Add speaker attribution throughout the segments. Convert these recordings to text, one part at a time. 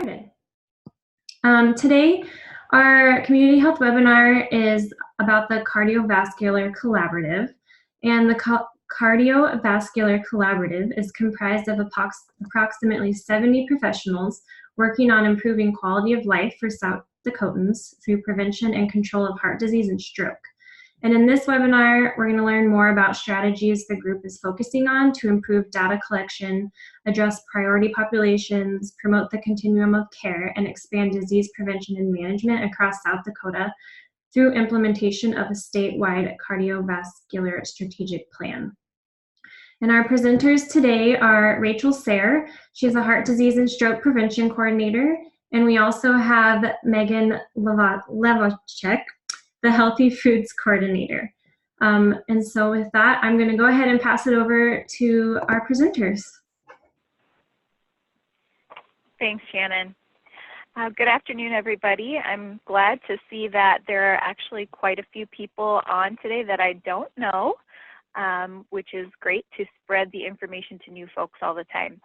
Speaker 1: started. Today, our community health webinar is about the Cardiovascular Collaborative, and the Cardiovascular Collaborative is comprised of approximately 70 professionals working on improving quality of life for South Dakotans through prevention and control of heart disease and stroke. And in this webinar, we're going to learn more about strategies the group is focusing on to improve data collection, address priority populations, promote the continuum of care, and expand disease prevention and management across South Dakota through implementation of a statewide cardiovascular strategic plan. And our presenters today are Rachel Sayre. She's a heart disease and stroke prevention coordinator. And we also have Megan Levacek, the Healthy Foods Coordinator. And so with that, I'm going to go ahead and pass it over to our presenters.
Speaker 2: Thanks, Shannon. Good afternoon, everybody. I'm glad to see that there are actually quite a few people on today that I don't know, which is great to spread the information to new folks all the time.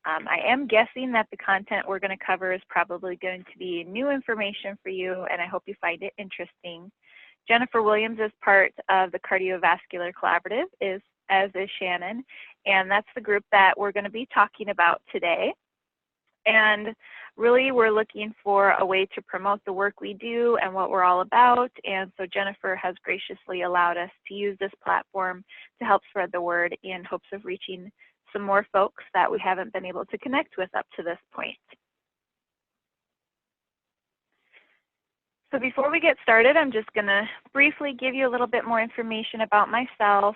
Speaker 2: I am guessing that the content we're going to cover is probably going to be new information for you, and I hope you find it interesting. Jennifer Williams is part of the Cardiovascular Collaborative, as is Shannon, and that's the group that we're going to be talking about today. And really, we're looking for a way to promote the work we do and what we're all about, and so Jennifer has graciously allowed us to use this platform to help spread the word in hopes of reaching some more folks that we haven't been able to connect with up to this point. So before we get started, I'm just going to briefly give you a little bit more information about myself.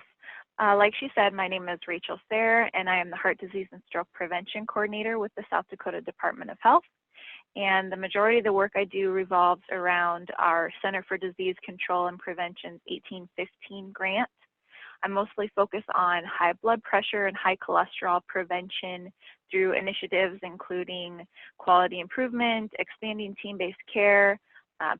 Speaker 2: Like she said, my name is Rachel Sayre, and I am the Heart Disease and Stroke Prevention Coordinator with the South Dakota Department of Health. And the majority of the work I do revolves around our Center for Disease Control and Prevention's 1815 grant. I mostly focus on high blood pressure and high cholesterol prevention through initiatives including quality improvement, expanding team-based care,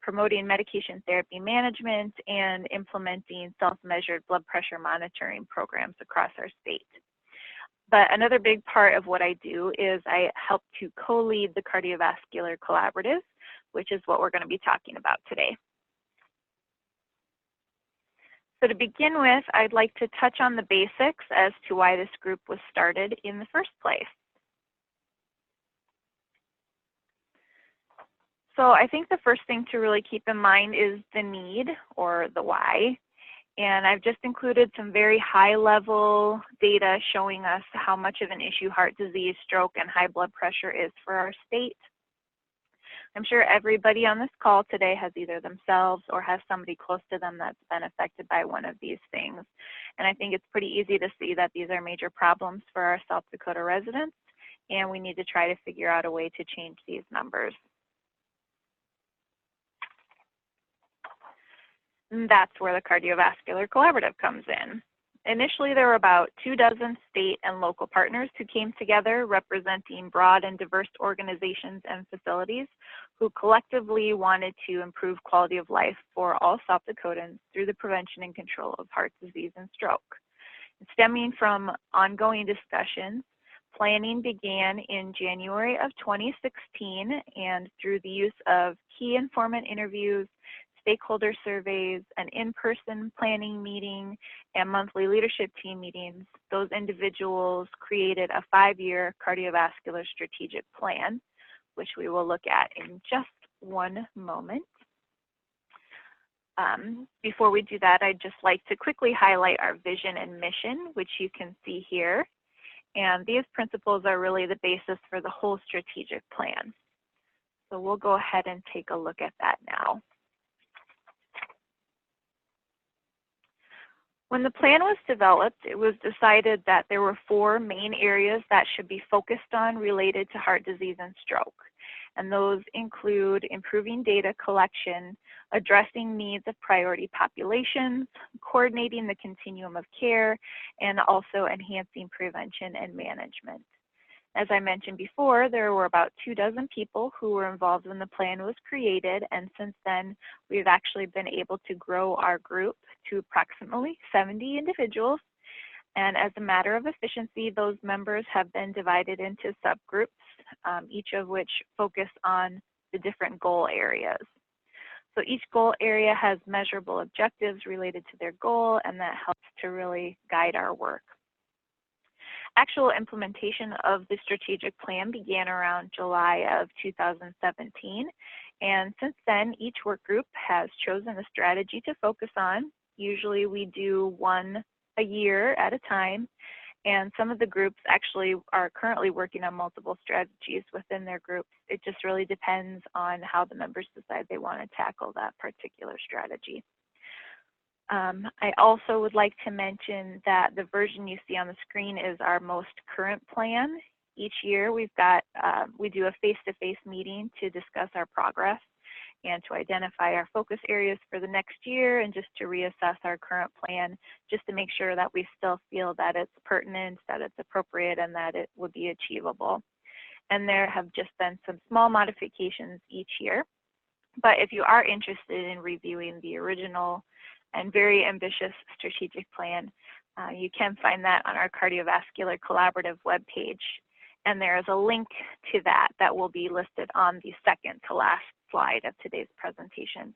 Speaker 2: promoting medication therapy management, and implementing self-measured blood pressure monitoring programs across our state. But another big part of what I do is I help to co-lead the Cardiovascular Collaborative, which is what we're going to be talking about today. So to begin with, I'd like to touch on the basics as to why this group was started in the first place. So I think the first thing to really keep in mind is the need, or the why. And I've just included some very high-level data showing us how much of an issue heart disease, stroke, and high blood pressure is for our state. I'm sure everybody on this call today has either themselves or has somebody close to them that's been affected by one of these things. And I think it's pretty easy to see that these are major problems for our South Dakota residents, and we need to try to figure out a way to change these numbers. And that's where the Cardiovascular Collaborative comes in. Initially, there were about 24 state and local partners who came together representing broad and diverse organizations and facilities who collectively wanted to improve quality of life for all South Dakotans through the prevention and control of heart disease and stroke. Stemming from ongoing discussions, planning began in January of 2016, and through the use of key informant interviews, stakeholder surveys, an in-person planning meeting, and monthly leadership team meetings, those individuals created a 5-year cardiovascular strategic plan, which we will look at in just one moment. Before we do that, I'd just like to quickly highlight our vision and mission, which you can see here. And these principles are really the basis for the whole strategic plan. So we'll go ahead and take a look at that now. When the plan was developed, it was decided that there were 4 main areas that should be focused on related to heart disease and stroke. And those include improving data collection, addressing needs of priority populations, coordinating the continuum of care, and also enhancing prevention and management. As I mentioned before, there were about 24 people who were involved when the plan was created, and since then, we've actually been able to grow our group to approximately 70 individuals. And as a matter of efficiency, those members have been divided into subgroups, each of which focus on the different goal areas. So each goal area has measurable objectives related to their goal, and that helps to really guide our work. Actual implementation of the strategic plan began around July of 2017. And since then, each work group has chosen a strategy to focus on. Usually we do one a year at a time. And some of the groups actually are currently working on multiple strategies within their groups. It just really depends on how the members decide they want to tackle that particular strategy. I also would like to mention that the version you see on the screen is our most current plan. Each year we do a face-to-face meeting to discuss our progress and to identify our focus areas for the next year, and just to reassess our current plan, just to make sure that we still feel that it's pertinent, that it's appropriate, and that it would be achievable. And there have just been some small modifications each year. But if you are interested in reviewing the original and very ambitious strategic plan, you can find that on our Cardiovascular Collaborative webpage. And there is a link to that that will be listed on the second to last slide of today's presentation.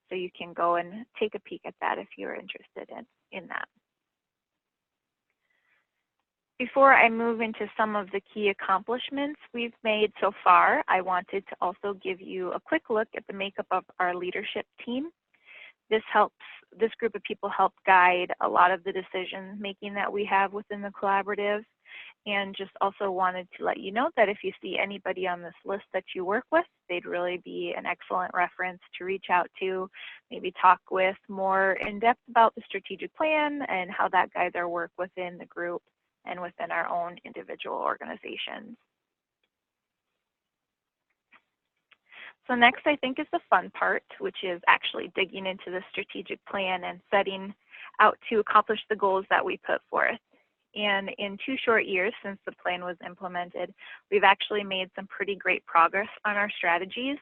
Speaker 2: So you can go and take a peek at that if you're interested in that. Before I move into some of the key accomplishments we've made so far, I wanted to also give you a quick look at the makeup of our leadership team. This group of people help guide a lot of the decision making that we have within the collaborative. And just also wanted to let you know that if you see anybody on this list that you work with, they'd really be an excellent reference to reach out to, maybe talk with more in depth about the strategic plan and how that guides our work within the group and within our own individual organizations. So next, I think, is the fun part, which is actually digging into the strategic plan and setting out to accomplish the goals that we put forth. And in 2 short years since the plan was implemented, we've actually made some pretty great progress on our strategies.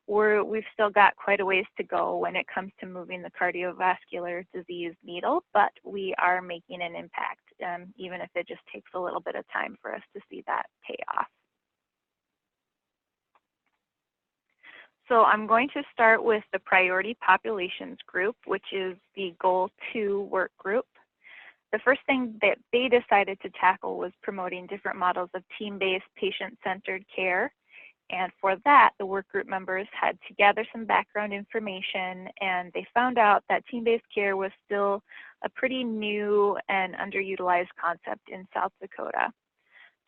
Speaker 2: We've still got quite a ways to go when it comes to moving the cardiovascular disease needle, but we are making an impact, even if it just takes a little bit of time for us to see that pay off. So I'm going to start with the priority populations group, which is the Goal 2 work group. The first thing that they decided to tackle was promoting different models of team-based, patient-centered care. And for that, the work group members had to gather some background information, and they found out that team-based care was still a pretty new and underutilized concept in South Dakota.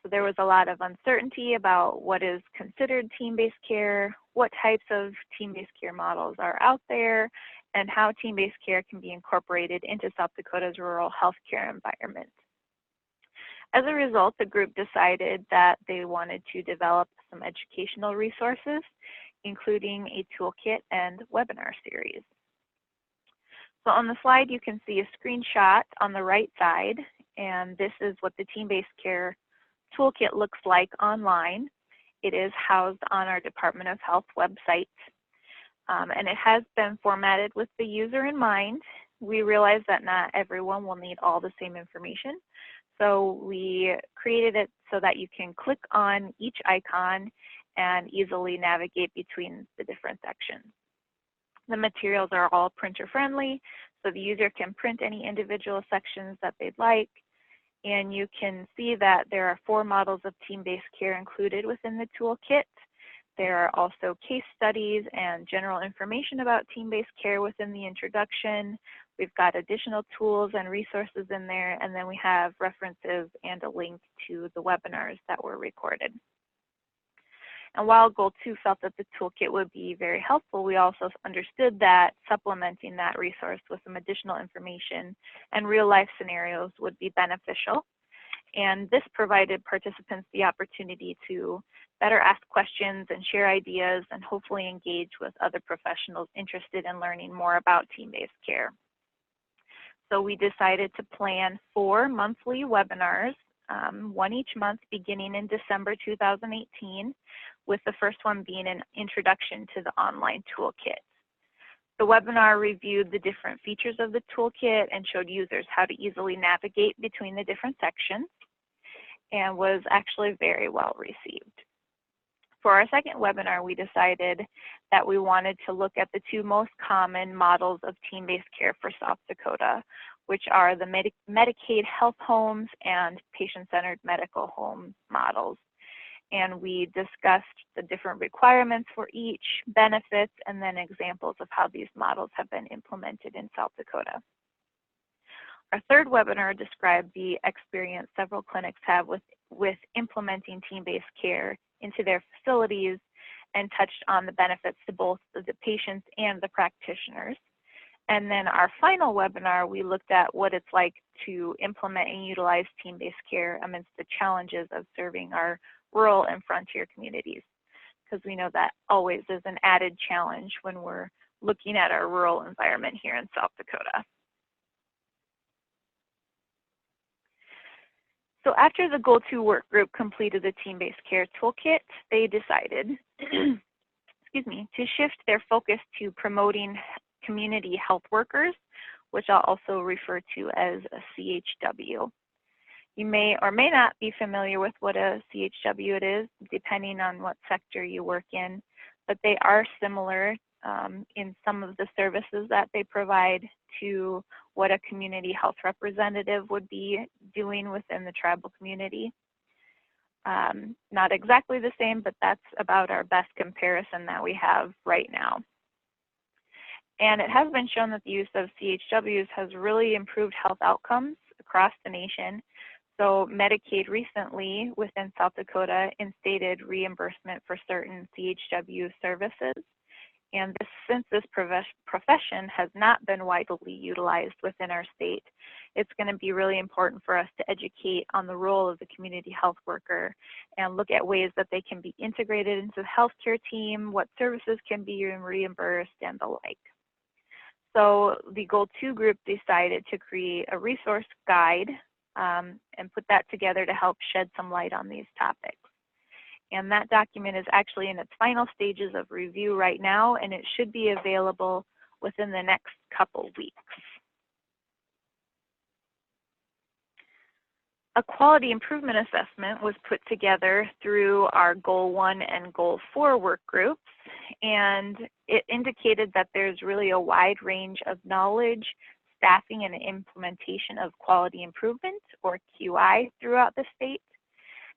Speaker 2: So there was a lot of uncertainty about what is considered team-based care, what types of team-based care models are out there, and how team-based care can be incorporated into South Dakota's rural healthcare environment. As a result, the group decided that they wanted to develop some educational resources, including a toolkit and webinar series. So on the slide, you can see a screenshot on the right side, and this is what the team-based care toolkit looks like online. It is housed on our Department of Health website. And it has been formatted with the user in mind. We realize that not everyone will need all the same information. So we created it so that you can click on each icon and easily navigate between the different sections. The materials are all printer friendly, so the user can print any individual sections that they'd like. And you can see that there are 4 models of team-based care included within the toolkit. There are also case studies and general information about team-based care within the introduction. We've got additional tools and resources in there, and then we have references and a link to the webinars that were recorded. And while Goal 2 felt that the toolkit would be very helpful, we also understood that supplementing that resource with some additional information and real-life scenarios would be beneficial. And this provided participants the opportunity to better ask questions and share ideas, and hopefully engage with other professionals interested in learning more about team-based care. So we decided to plan 4 monthly webinars, 1 each month beginning in December 2018, with the first one being an introduction to the online toolkit. The webinar reviewed the different features of the toolkit and showed users how to easily navigate between the different sections, and was actually very well received. For our second webinar, we decided that we wanted to look at the two most common models of team-based care for South Dakota, which are the Medicaid health homes and patient-centered medical home models. And we discussed the different requirements for each, benefits, and then examples of how these models have been implemented in South Dakota. Our third webinar described the experience several clinics have with implementing team-based care into their facilities and touched on the benefits to both the patients and the practitioners. And then our final webinar, we looked at what it's like to implement and utilize team-based care amidst the challenges of serving our rural and frontier communities, because we know that always is an added challenge when we're looking at our rural environment here in South Dakota. So after the Goal 2 work group completed the team-based care toolkit, they decided excuse me, to shift their focus to promoting community health workers, which I'll also refer to as a CHW. You may or may not be familiar with what a CHW it is, depending on what sector you work in, but they are similar in some of the services that they provide to what a community health representative would be doing within the tribal community. Not exactly the same, but that's about our best comparison that we have right now. And it has been shown that the use of CHWs has really improved health outcomes across the nation. So Medicaid recently within South Dakota instated reimbursement for certain CHW services. And since this profession has not been widely utilized within our state, it's going to be really important for us to educate on the role of the community health worker and look at ways that they can be integrated into the healthcare team, what services can be reimbursed, and the like. So the Goal 2 group decided to create a resource guide and put that together to help shed some light on these topics. And that document is actually in its final stages of review right now, and it should be available within the next couple weeks. A quality improvement assessment was put together through our Goal 1 and Goal 4 work groups, and it indicated that there's really a wide range of knowledge, staffing, and implementation of quality improvement, or QI, throughout the state.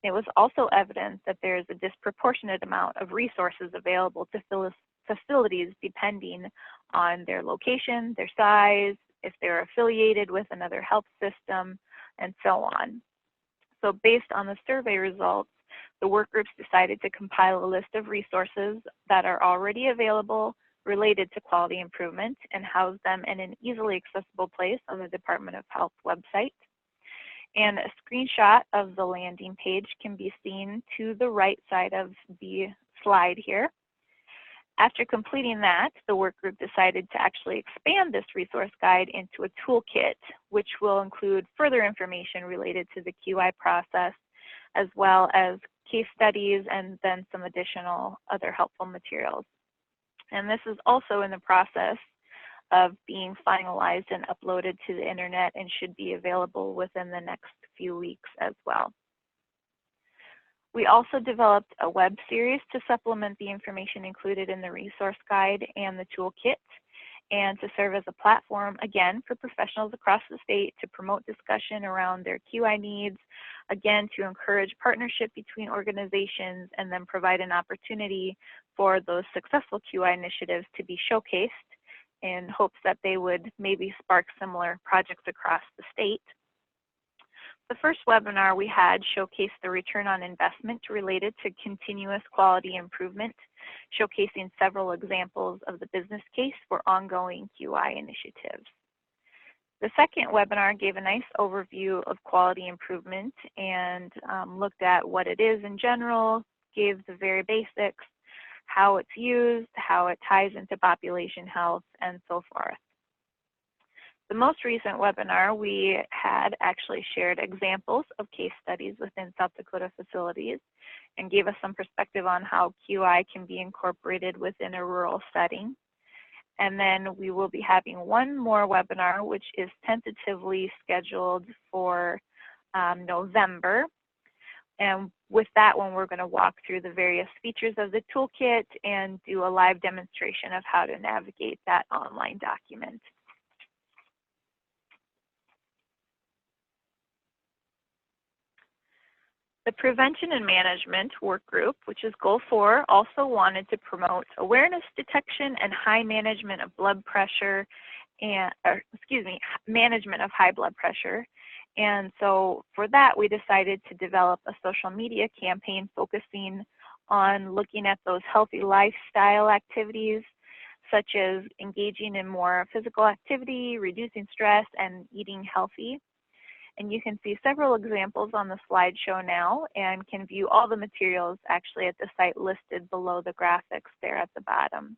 Speaker 2: It was also evident that there is a disproportionate amount of resources available to facilities depending on their location, their size, if they're affiliated with another health system, and so on. So based on the survey results, the work groups decided to compile a list of resources that are already available related to quality improvement and house them in an easily accessible place on the Department of Health website. And a screenshot of the landing page can be seen to the right side of the slide here. After completing that, the work group decided to actually expand this resource guide into a toolkit, which will include further information related to the QI process, as well as case studies and then some additional other helpful materials. And this is also in the process of being finalized and uploaded to the internet and should be available within the next few weeks as well. We also developed a web series to supplement the information included in the resource guide and the toolkit, and to serve as a platform, again, for professionals across the state to promote discussion around their QI needs, again, to encourage partnership between organizations, and then provide an opportunity for those successful QI initiatives to be showcased in hopes that they would maybe spark similar projects across the state. The first webinar we had showcased the return on investment related to continuous quality improvement, showcasing several examples of the business case for ongoing QI initiatives. The second webinar gave a nice overview of quality improvement and looked at what it is in general, gave the very basics, how it's used, how it ties into population health, and so forth. The most recent webinar we had actually shared examples of case studies within South Dakota facilities and gave us some perspective on how QI can be incorporated within a rural setting. And then we will be having one more webinar, which is tentatively scheduled for November. And with that one, we're going to walk through the various features of the toolkit and do a live demonstration of how to navigate that online document. The Prevention and Management Work Group, which is Goal 4, also wanted to promote awareness, detection, and high management of blood pressure, and management of high blood pressure. And so for that, we decided to develop a social media campaign focusing on looking at those healthy lifestyle activities, such as engaging in more physical activity, reducing stress, and eating healthy. And you can see several examples on the slideshow now and can view all the materials actually at the site listed below the graphics there at the bottom.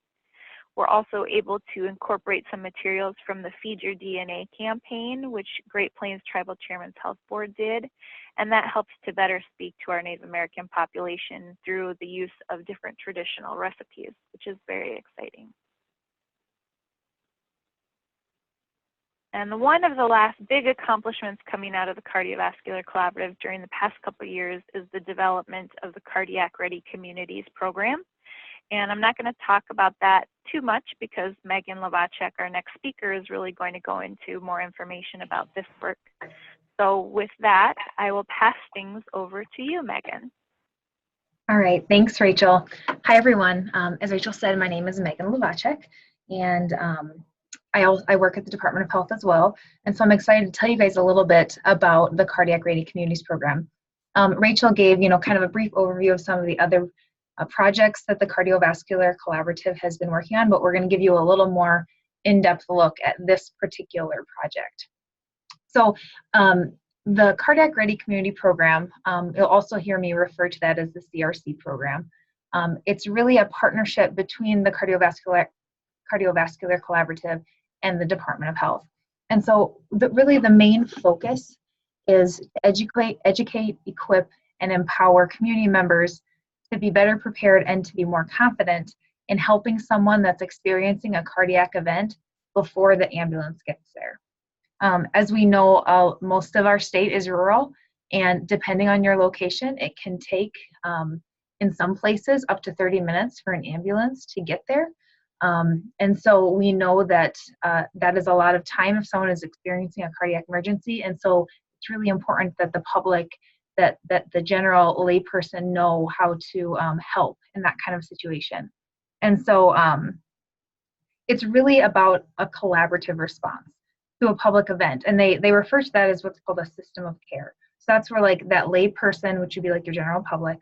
Speaker 2: We're also able to incorporate some materials from the Feed Your DNA campaign, which Great Plains Tribal Chairman's Health Board did, and that helps to better speak to our Native American population through the use of different traditional recipes, which is very exciting. And one of the last big accomplishments coming out of the Cardiovascular Collaborative during the past couple of years is the development of the Cardiac Ready Communities program. And I'm not going to talk about that too much because Megan Lovacek, our next speaker, is really going to go into more information about this work. So with that, I will pass things over to you, Megan.
Speaker 3: All right, thanks, Rachel. Hi, everyone. As Rachel said, my name is Megan Lovacek, and I work at the Department of Health as well, and so I'm excited to tell you guys a little bit about the Cardiac Ready Communities program. Rachel gave, kind of a brief overview of some of the other projects that the Cardiovascular Collaborative has been working on, but we're going to give you a little more in-depth look at this particular project. So the Cardiac Ready Community Program, you'll also hear me refer to that as the CRC program. It's really a partnership between the Cardiovascular Collaborative and the Department of Health. And so really the main focus is to educate, equip, and empower community members to be better prepared and to be more confident in helping someone that's experiencing a cardiac event before the ambulance gets there. As we know, most of our state is rural, and depending on your location, it can take, in some places, up to 30 minutes for an ambulance to get there. And so we know that that is a lot of time if someone is experiencing a cardiac emergency, and so it's really important that the public, that the general layperson know how to help in that kind of situation. And so it's really about a collaborative response to a public event, and they refer to that as what's called a system of care. So that's where like that layperson, which would be like your general public,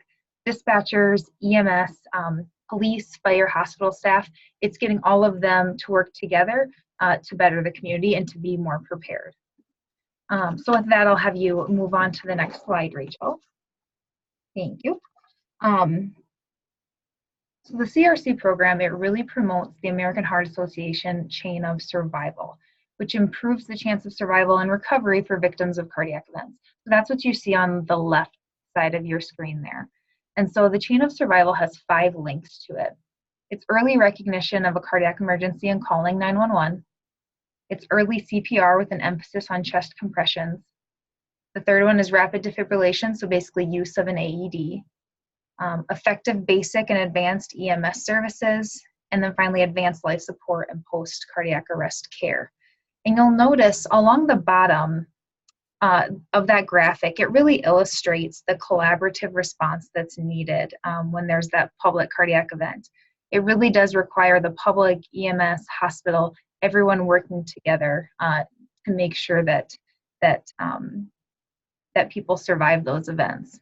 Speaker 3: dispatchers, EMS, police, fire, hospital staff, it's getting all of them to work together to better the community and to be more prepared. So with that, I'll have you move on to the next slide, Rachel. Thank you. So the CRC program, it really promotes the American Heart Association chain of survival, which improves the chance of survival and recovery for victims of cardiac events. So that's what you see on the left side of your screen there. And so the chain of survival has 5 links to it. It's early recognition of a cardiac emergency and calling 911. It's early CPR with an emphasis on chest compressions. The third one is rapid defibrillation, so basically use of an AED. Effective basic and advanced EMS services, and then finally advanced life support and post-cardiac arrest care. And you'll notice along the bottom of that graphic, it really illustrates the collaborative response that's needed when there's that public cardiac event. It really does require the public, EMS, hospital, everyone working together to make sure that people survive those events.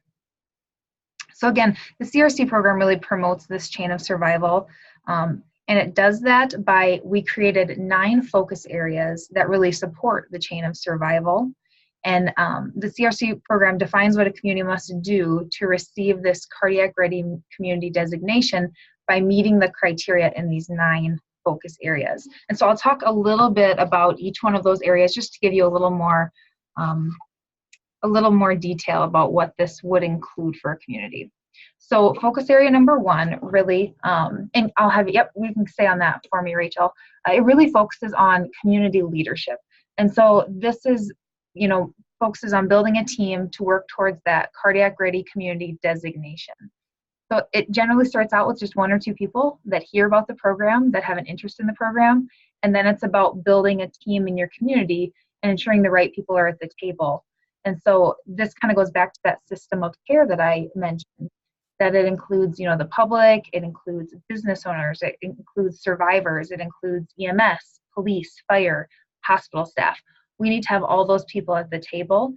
Speaker 3: So again, the CRC program really promotes this chain of survival, and it does that by, we created 9 focus areas that really support the chain of survival. And the CRC program defines what a community must do to receive this cardiac ready community designation by meeting the criteria in these 9 focus areas. And so I'll talk a little bit about each one of those areas just to give you a little more detail about what this would include for a community. So focus area number one really, and I'll have, yep, you can stay on that for me, Rachel. It really focuses on community leadership. And so this is, focuses on building a team to work towards that cardiac ready community designation. So it generally starts out with just one or two people that hear about the program, that have an interest in the program, and then it's about building a team in your community and ensuring the right people are at the table. And so this kind of goes back to that system of care that I mentioned, that it includes, the public, it includes business owners, it includes survivors, it includes EMS, police, fire, hospital staff. We need to have all those people at the table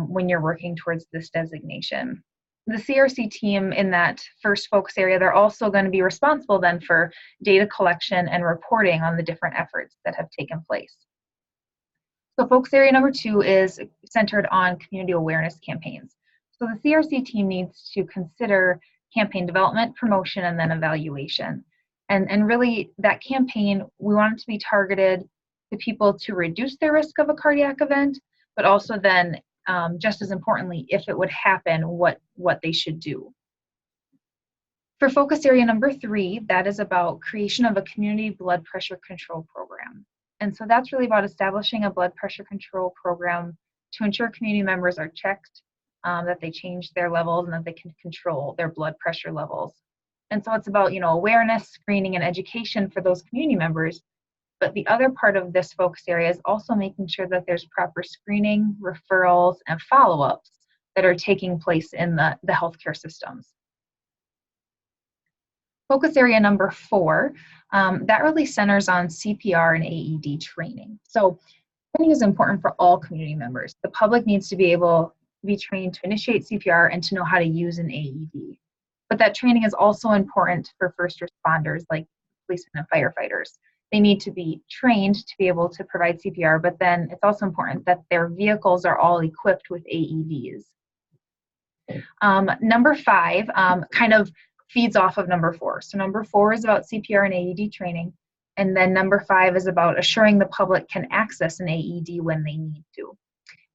Speaker 3: when you're working towards this designation. The CRC team in that first focus area, they're also going to be responsible then for data collection and reporting on the different efforts that have taken place. So focus area number two is centered on community awareness campaigns. So the CRC team needs to consider campaign development, promotion, and then evaluation. And really that campaign, we want it to be targeted to people to reduce their risk of a cardiac event, but also then just as importantly, if it would happen, what they should do. For focus area number three, that is about creation of a community blood pressure control program. And so that's really about establishing a blood pressure control program to ensure community members are checked, that they change their levels and that they can control their blood pressure levels. And so it's about, awareness, screening, and education for those community members. But the other part of this focus area is also making sure that there's proper screening, referrals, and follow-ups that are taking place in the healthcare systems. Focus area number four, that really centers on CPR and AED training. So training is important for all community members. The public needs to be able to be trained to initiate CPR and to know how to use an AED. But that training is also important for first responders like policemen and firefighters. They need to be trained to be able to provide CPR, but then it's also important that their vehicles are all equipped with AEDs. Number five kind of feeds off of number four. So number four is about CPR and AED training, and then number five is about assuring the public can access an AED when they need to.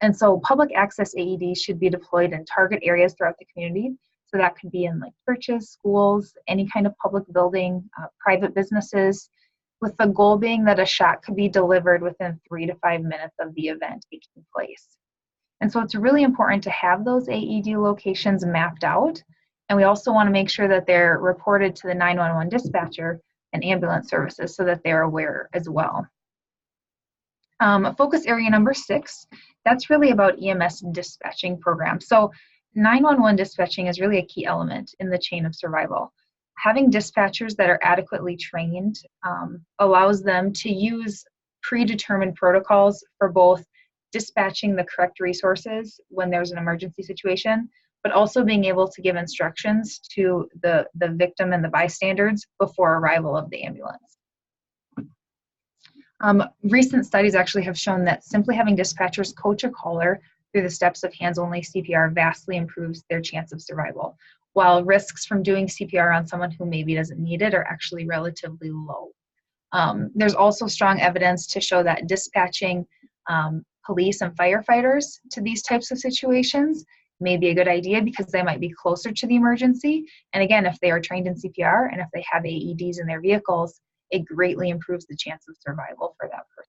Speaker 3: And so public access AEDs should be deployed in target areas throughout the community. So that could be in like churches, schools, any kind of public building, private businesses, with the goal being that a shot could be delivered within 3 to 5 minutes of the event taking place. And so it's really important to have those AED locations mapped out. And we also want to make sure that they're reported to the 911 dispatcher and ambulance services so that they're aware as well. Focus area number six, that's really about EMS dispatching programs. So 911 dispatching is really a key element in the chain of survival. Having dispatchers that are adequately trained allows them to use predetermined protocols for both dispatching the correct resources when there's an emergency situation, but also being able to give instructions to the victim and the bystanders before arrival of the ambulance. Recent studies actually have shown that simply having dispatchers coach a caller through the steps of hands-only CPR vastly improves their chance of survival, while risks from doing CPR on someone who maybe doesn't need it are actually relatively low. There's also strong evidence to show that dispatching police and firefighters to these types of situations may be a good idea because they might be closer to the emergency. And again, if they are trained in CPR and if they have AEDs in their vehicles, it greatly improves the chance of survival for that person.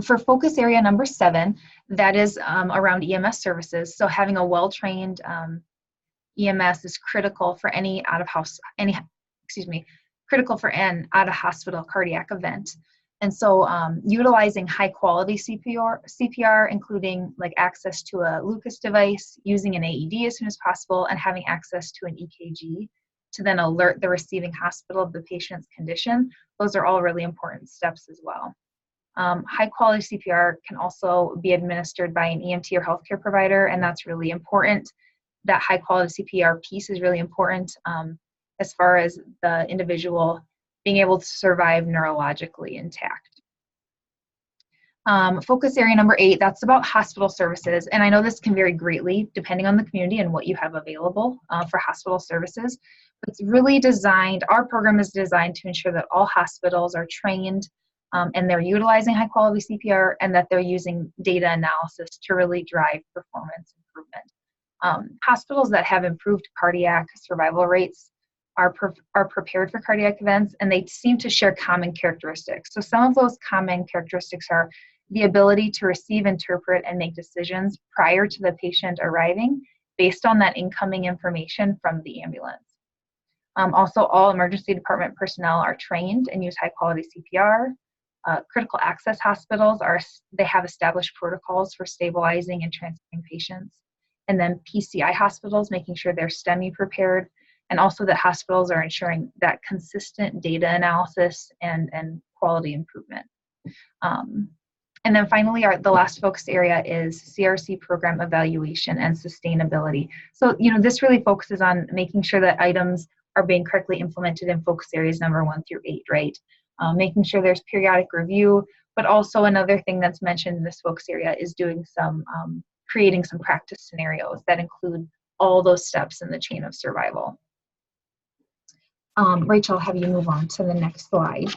Speaker 3: For focus area number 7, that is around EMS services. So having a well-trained EMS is critical for critical for an out-of-hospital cardiac event. And so utilizing high-quality CPR, including like access to a Lucas device, using an AED as soon as possible, and having access to an EKG to then alert the receiving hospital of the patient's condition, those are all really important steps as well. High-quality CPR can also be administered by an EMT or healthcare provider, and that's really important. That high-quality CPR piece is really important as far as the individual being able to survive neurologically intact. Focus area number 8, that's about hospital services. And I know this can vary greatly depending on the community and what you have available for hospital services. But it's really designed, our program is designed to ensure that all hospitals are trained and they're utilizing high quality CPR and that they're using data analysis to really drive performance improvement. Hospitals that have improved cardiac survival rates are prepared for cardiac events, and they seem to share common characteristics. So some of those common characteristics are the ability to receive, interpret, and make decisions prior to the patient arriving based on that incoming information from the ambulance. Also, all emergency department personnel are trained and use high-quality CPR. Critical access hospitals they have established protocols for stabilizing and transferring patients. And then PCI hospitals, making sure they're STEMI prepared, and also that hospitals are ensuring that consistent data analysis and quality improvement. And then finally, the last focus area is CRC program evaluation and sustainability. So, this really focuses on making sure that items are being correctly implemented in focus areas number 1 through 8, right? Making sure there's periodic review, but also another thing that's mentioned in this focus area is doing some, creating some practice scenarios that include all those steps in the chain of survival. Rachel, have you move on to the next slide.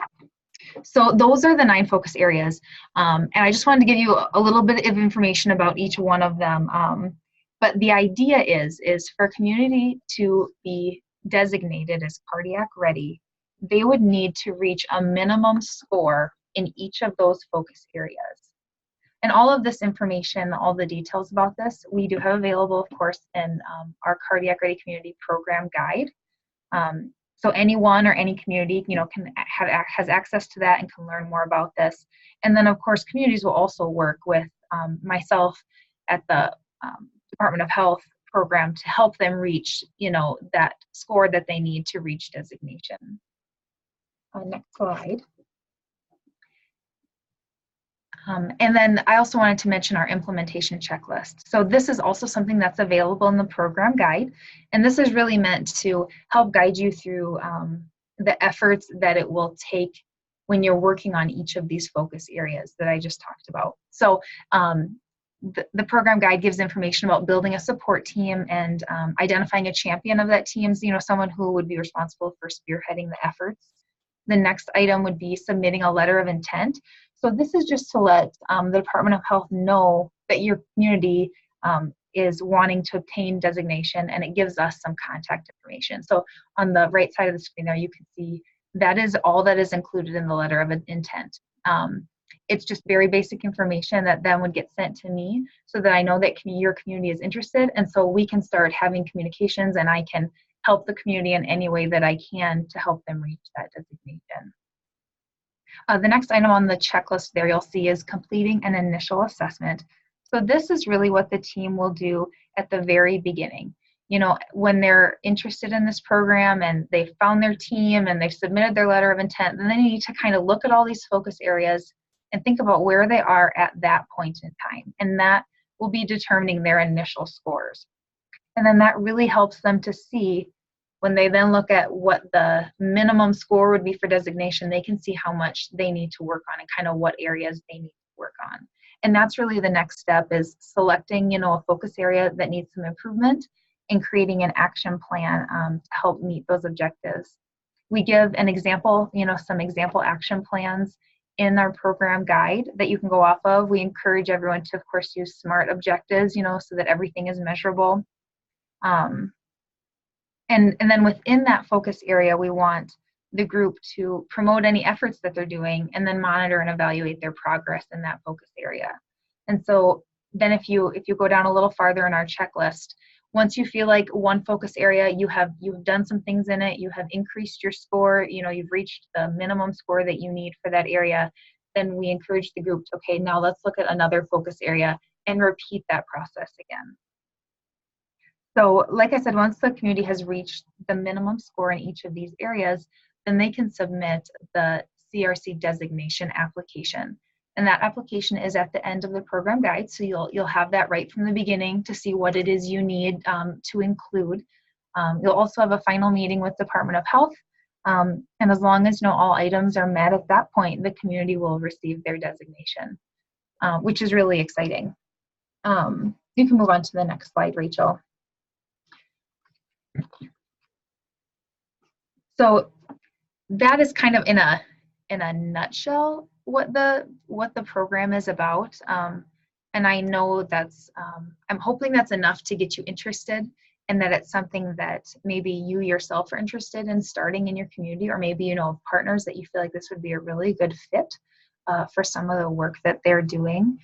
Speaker 3: So those are the 9 focus areas, and I just wanted to give you a little bit of information about each one of them. But the idea is for a community to be designated as cardiac ready, they would need to reach a minimum score in each of those focus areas. And all of this information, all the details about this, we do have available, of course, in our Cardiac Ready Community Program Guide. So anyone or any community, has access to that and can learn more about this. And then, of course, communities will also work with myself at the Department of Health program to help them reach, that score that they need to reach designation. Next slide. And then I also wanted to mention our implementation checklist. So this is also something that's available in the program guide. And this is really meant to help guide you through the efforts that it will take when you're working on each of these focus areas that I just talked about. So the program guide gives information about building a support team and identifying a champion of that team, someone who would be responsible for spearheading the efforts. The next item would be submitting a letter of intent. So this is just to let the Department of Health know that your community is wanting to obtain designation, and it gives us some contact information. So on the right side of the screen there, you can see that is all that is included in the letter of intent. It's just very basic information that then would get sent to me so that I know that your community is interested, and so we can start having communications, and I can help the community in any way that I can to help them reach that designation. The next item on the checklist there you'll see is completing an initial assessment. So this is really what the team will do at the very beginning. When they're interested in this program and they've found their team and they've submitted their letter of intent, then they need to kind of look at all these focus areas and think about where they are at that point in time. And that will be determining their initial scores. And then that really helps them to see, when they then look at what the minimum score would be for designation, they can see how much they need to work on and kind of what areas they need to work on. And that's really the next step, is selecting, a focus area that needs some improvement and creating an action plan to help meet those objectives. We give an example, some example action plans in our program guide that you can go off of. We encourage everyone to, of course, use SMART objectives, so that everything is measurable. And then within that focus area, we want the group to promote any efforts that they're doing and then monitor and evaluate their progress in that focus area. And so then if you go down a little farther in our checklist, once you feel like one focus area, you've done some things in it, you have increased your score, you've reached the minimum score that you need for that area, then we encourage the group to, okay, now let's look at another focus area and repeat that process again. So like I said, once the community has reached the minimum score in each of these areas, then they can submit the CRC designation application. And that application is at the end of the program guide, so you'll have that right from the beginning to see what it is you need to include. You'll also have a final meeting with Department of Health, and as long as all items are met at that point, the community will receive their designation, which is really exciting. You can move on to the next slide, Rachel. So that is kind of in a nutshell what the program is about. And I know that's, I'm hoping that's enough to get you interested, and that it's something that maybe you yourself are interested in starting in your community, or maybe you know of partners that you feel like this would be a really good fit for some of the work that they're doing.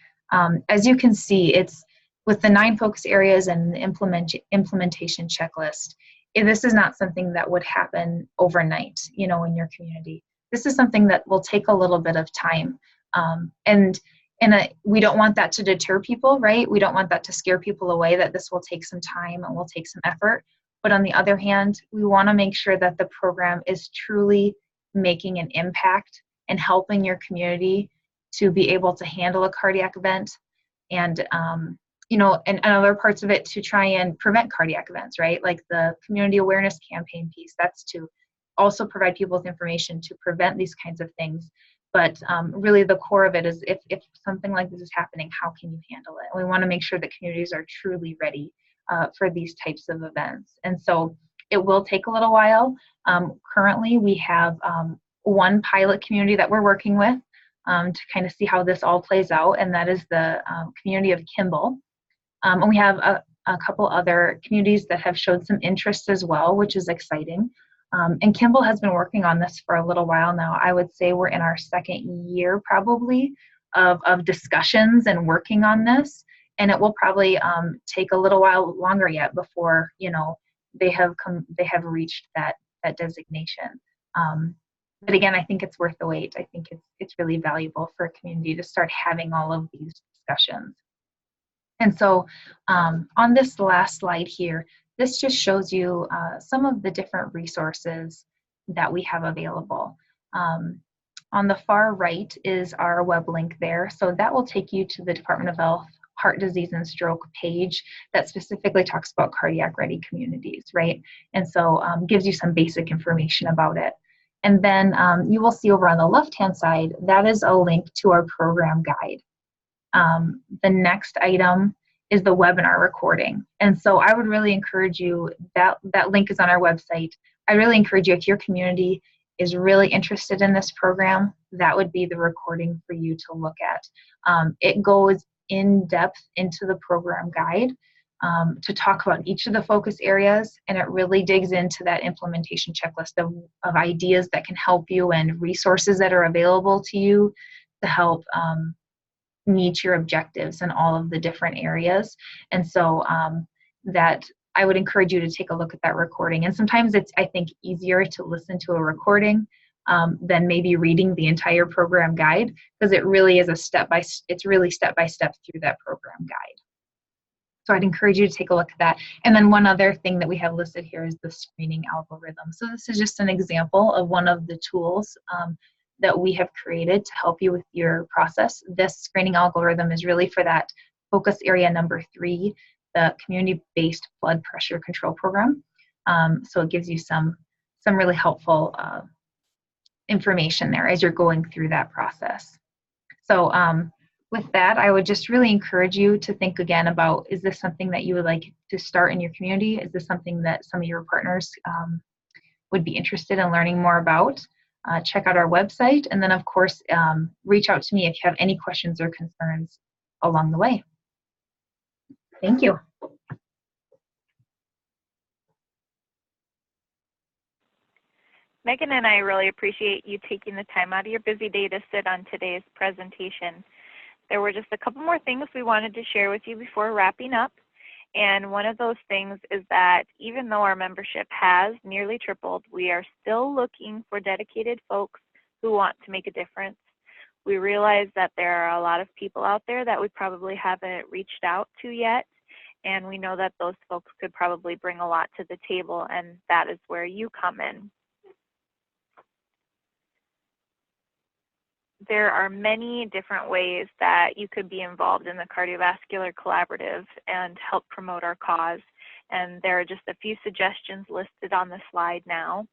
Speaker 3: As you can see, it's with the 9 focus areas and the implementation checklist. This is not something that would happen overnight, you know, in your community. This is something that will take a little bit of time. And we don't want that to deter people, right? We don't want that to scare people away, that this will take some time and will take some effort. But on the other hand, we want to make sure that the program is truly making an impact and helping your community to be able to handle a cardiac event, and you know, and other parts of it to try and prevent cardiac events, right? Like the community awareness campaign piece, that's to also provide people with information to prevent these kinds of things. But really the core of it is if something like this is happening, how can you handle it? And we want to make sure that communities are truly ready for these types of events. And so it will take a little while. Currently we have 1 pilot community that we're working with to kind of see how this all plays out, and that is the community of Kimball. And we have a couple other communities that have showed some interest as well, which is exciting. And Kimball has been working on this for a little while now. I would say we're in our 2nd year probably of discussions and working on this, and it will probably take a little while longer yet before, you know, they have reached that designation. But again, I think it's worth the wait. I think it's really valuable for a community to start having all of these discussions. And so on this last slide here, this just shows you some of the different resources that we have available. On the far right is our web link there. So that will take you to the Department of Health Heart Disease and Stroke page that specifically talks about cardiac ready communities, right? And so gives you some basic information about it. And then you will see over on the left-hand side, that is a link to our program guide. The next item is the webinar recording. And so I would really encourage you, that link is on our website. I really encourage you, if your community is really interested in this program, that would be the recording for you to look at. It goes in depth into the program guide to talk about each of the focus areas, and it really digs into that implementation checklist of ideas that can help you and resources that are available to you to help meet your objectives in all of the different areas. And so that I would encourage you to take a look at that recording. And sometimes it's, I think, easier to listen to a recording than maybe reading the entire program guide, because it really is it's really step-by-step through that program guide. So I'd encourage you to take a look at that. And then one other thing that we have listed here is the screening algorithm. So this is just an example of one of the tools that we have created to help you with your process. This screening algorithm is really for that focus area number 3, the community-based blood pressure control program. So it gives you some really helpful information there as you're going through that process. So with that, I would just really encourage you to think again about, is this something that you would like to start in your community? Is this something that some of your partners would be interested in learning more about? Check out our website, and then of course reach out to me if you have any questions or concerns along the way. Thank you.
Speaker 2: Megan and I really appreciate you taking the time out of your busy day to sit on today's presentation. There were just a couple more things we wanted to share with you before wrapping up. And one of those things is that even though our membership has nearly tripled, we are still looking for dedicated folks who want to make a difference. We realize that there are a lot of people out there that we probably haven't reached out to yet. And we know that those folks could probably bring a lot to the table, and that is where you come in. There are many different ways that you could be involved in the Cardiovascular Collaborative and help promote our cause. And there are just a few suggestions listed on the slide now.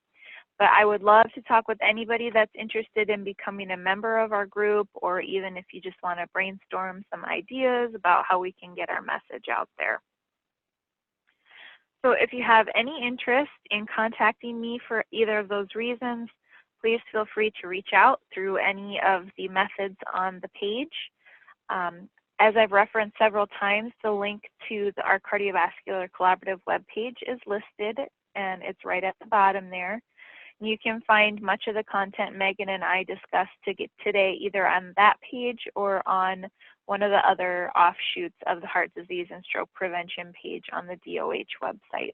Speaker 2: But I would love to talk with anybody that's interested in becoming a member of our group, or even if you just want to brainstorm some ideas about how we can get our message out there. So if you have any interest in contacting me for either of those reasons, please feel free to reach out through any of the methods on the page. As I've referenced several times, the link to our Cardiovascular Collaborative webpage is listed, and it's right at the bottom there. You can find much of the content Megan and I discussed today either on that page or on one of the other offshoots of the heart disease and stroke prevention page on the DOH website.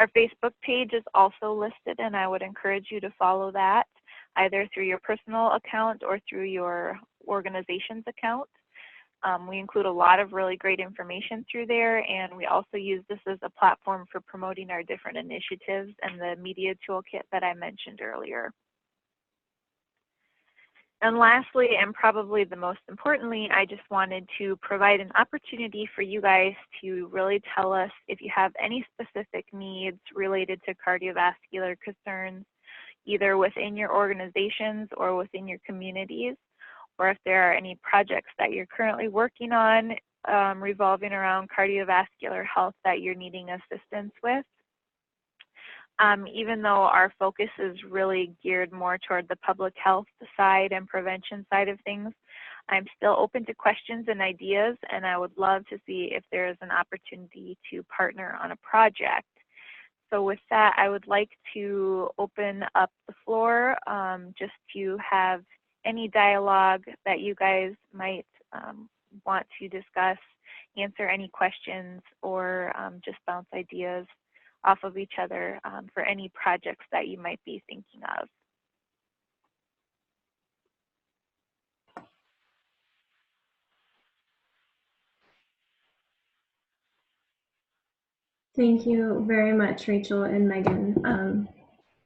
Speaker 2: Our Facebook page is also listed, and I would encourage you to follow that either through your personal account or through your organization's account. We include a lot of really great information through there, and we also use this as a platform for promoting our different initiatives and the media toolkit that I mentioned earlier. And lastly, and probably the most importantly, I just wanted to provide an opportunity for you guys to really tell us if you have any specific needs related to cardiovascular concerns, either within your organizations or within your communities, or if there are any projects that you're currently working on revolving around cardiovascular health that you're needing assistance with. Even though our focus is really geared more toward the public health side and prevention side of things, I'm still open to questions and ideas, and I would love to see if there is an opportunity to partner on a project. So with that, I would like to open up the floor just to have any dialogue that you guys might want to discuss, answer any questions, or just bounce ideas off of each other for any projects that you might be thinking of.
Speaker 1: Thank you very much, Rachel and Megan.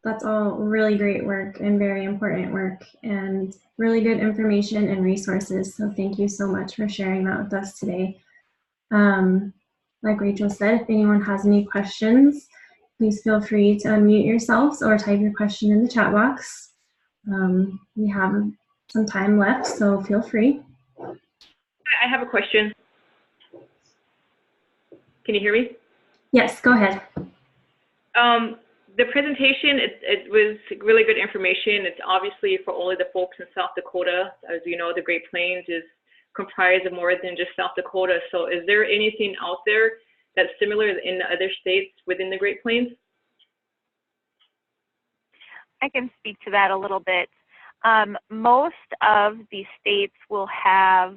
Speaker 1: That's all really great work and very important work and really good information and resources. So thank you so much for sharing that with us today. Like Rachel said, if anyone has any questions, please feel free to unmute yourselves or type your question in the chat box. We have some time left, so feel free.
Speaker 4: I have a question. Can you hear me?
Speaker 1: Yes, go ahead.
Speaker 4: The presentation, it was really good information. It's obviously for only the folks in South Dakota. As you know, the Great Plains is comprised of more than just South Dakota. So is there anything out there that's similar in the other states within the Great Plains?
Speaker 2: I can speak to that a little bit. Most of the states will have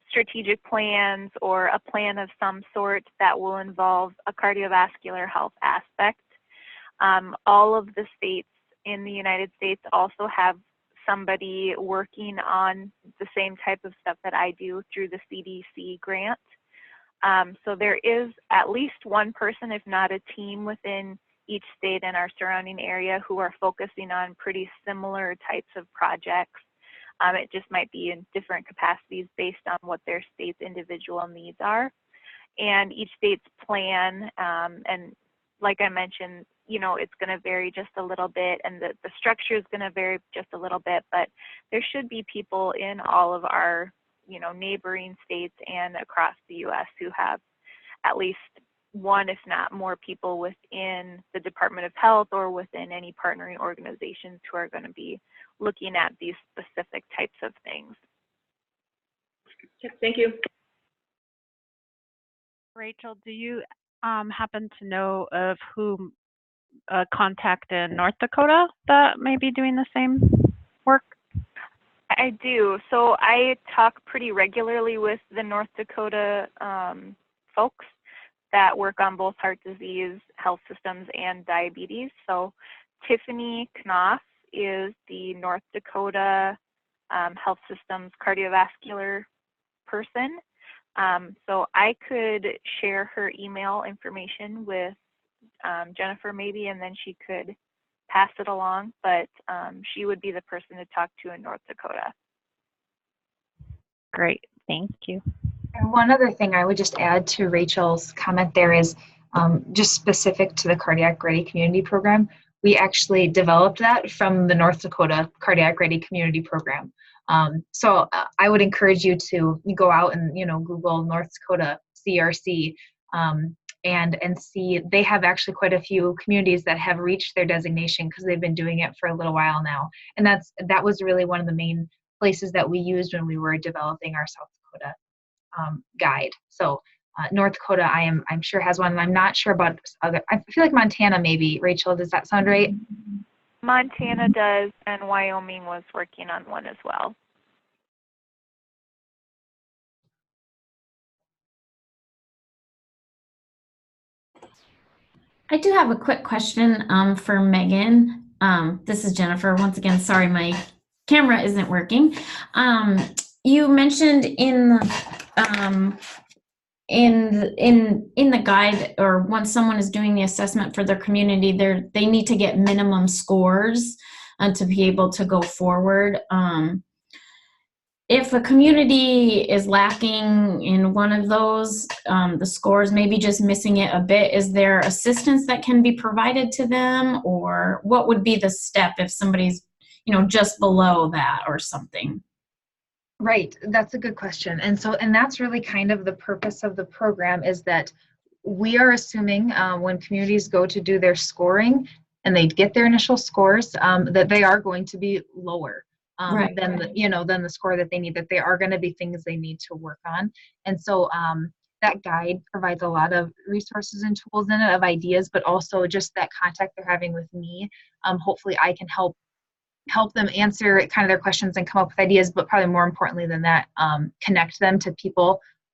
Speaker 2: strategic plans or a plan of some sort that will involve a cardiovascular health aspect. All of the states in the United States also have somebody working on the same type of stuff that I do through the CDC grant. So there is at least one person, if not a team, within each state and our surrounding area who are focusing on pretty similar types of projects. It just might be in different capacities based on what their state's individual needs are. And each state's plan, and like I mentioned, you know, it's going to vary just a little bit, and the structure is going to vary just a little bit, but there should be people in all of our, you know, neighboring states and across the U.S. who have at least one, if not more, people within the Department of Health or within any partnering organizations who are going to be looking at these specific types of things.
Speaker 4: Thank you.
Speaker 5: Rachel, do you happen to know of who contact in North Dakota that may be doing the same work?
Speaker 2: I do. So I talk pretty regularly with the North Dakota folks that work on both heart disease, health systems, and diabetes. So Tiffany Knopf is the North Dakota Health Systems cardiovascular person. So I could share her email information with Jennifer maybe, and then she could pass it along, but she would be the person to talk to in North Dakota.
Speaker 5: Great, thank you.
Speaker 3: And one other thing I would just add to Rachel's comment there is just specific to the Cardiac Ready Community Program. We actually developed that from the North Dakota Cardiac Ready Community Program. So I would encourage you to go out and, you know, Google North Dakota CRC and see. They have actually quite a few communities that have reached their designation because they've been doing it for a little while now. And that was really one of the main places that we used when we were developing our South Dakota guide. So North Dakota, I'm sure has one. I'm not sure about other. I feel like Montana maybe. Rachel, does that sound right?
Speaker 2: Montana does, and Wyoming was working on one as well.
Speaker 1: I do have a quick question for Megan. This is Jennifer. Once again, sorry, my camera isn't working. You mentioned in the guide, or once someone is doing the assessment for their community, they need to get minimum scores to be able to go forward. If a community is lacking in one of those, the scores, maybe just missing it a bit, is there assistance that can be provided to them, or what would be the step if somebody's, just below that or something?
Speaker 3: Right, that's a good question. And that's really kind of the purpose of the program, is that we are assuming when communities go to do their scoring and they get their initial scores, that they are going to be lower.
Speaker 1: Right.
Speaker 3: Than the score that they need, that there are going to be things they need to work on. And so that guide provides a lot of resources and tools in it, of ideas, but also just that contact they're having with me. Hopefully I can help them answer kind of their questions and come up with ideas, but probably more importantly than that, connect them to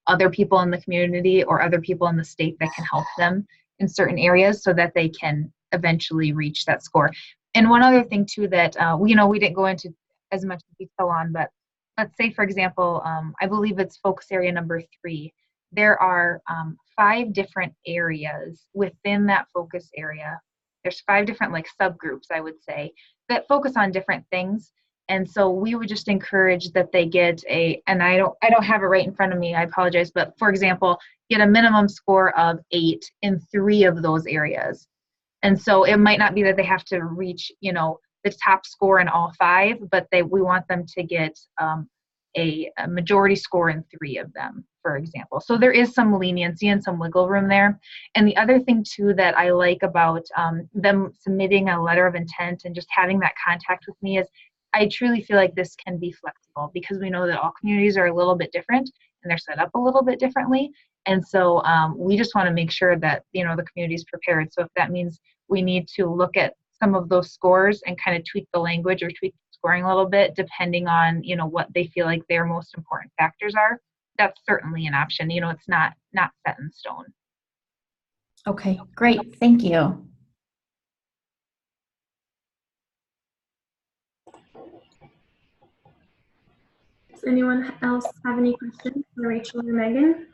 Speaker 3: other people in the community or other people in the state that can help them in certain areas so that they can eventually reach that score. And one other thing too that we didn't go into as much detail on, but let's say, for example, I believe it's focus area number 3. There are 5 different areas within that focus area. There's 5 different subgroups, I would say, that focus on different things. And so we would just encourage that they get and I don't have it right in front of me, I apologize, but for example, get a minimum score of 8 in 3 of those areas. And so it might not be that they have to reach, the top score in all 5, but we want them to get a majority score in 3 of them, for example. So there is some leniency and some wiggle room there. And the other thing too that I like about them submitting a letter of intent and just having that contact with me is I truly feel like this can be flexible, because we know that all communities are a little bit different and they're set up a little bit differently. And so we just want to make sure that, the community is prepared. So if that means we need to look at some of those scores and kind of tweak the language or tweak the scoring a little bit, depending on, what they feel like their most important factors are, that's certainly an option. It's not set in stone.
Speaker 1: Okay, great. Thank you. Does anyone else have any questions for Rachel or Megan?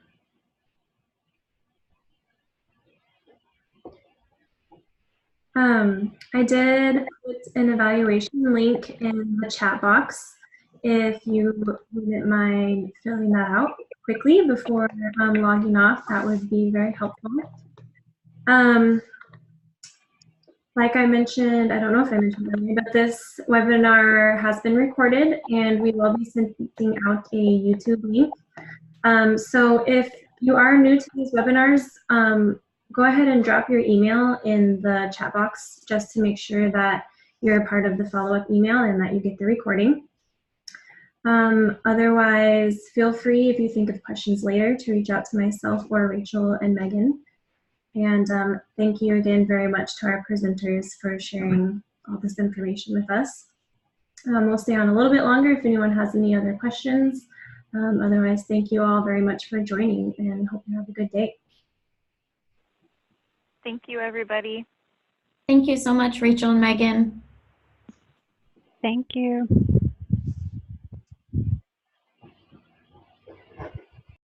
Speaker 1: I did put an evaluation link in the chat box. If you wouldn't mind filling that out quickly before logging off, that would be very helpful. Like I mentioned, I don't know if I mentioned earlier, but this webinar has been recorded and we will be sending out a YouTube link. So if you are new to these webinars, go ahead and drop your email in the chat box just to make sure that you're a part of the follow-up email and that you get the recording. Otherwise, feel free, if you think of questions later, to reach out to myself or Rachel and Megan. And thank you again very much to our presenters for sharing all this information with us. We'll stay on a little bit longer if anyone has any other questions. Otherwise, thank you all very much for joining and hope you have a good day.
Speaker 2: Thank you, everybody.
Speaker 1: Thank you so much, Rachel and Megan.
Speaker 5: Thank you.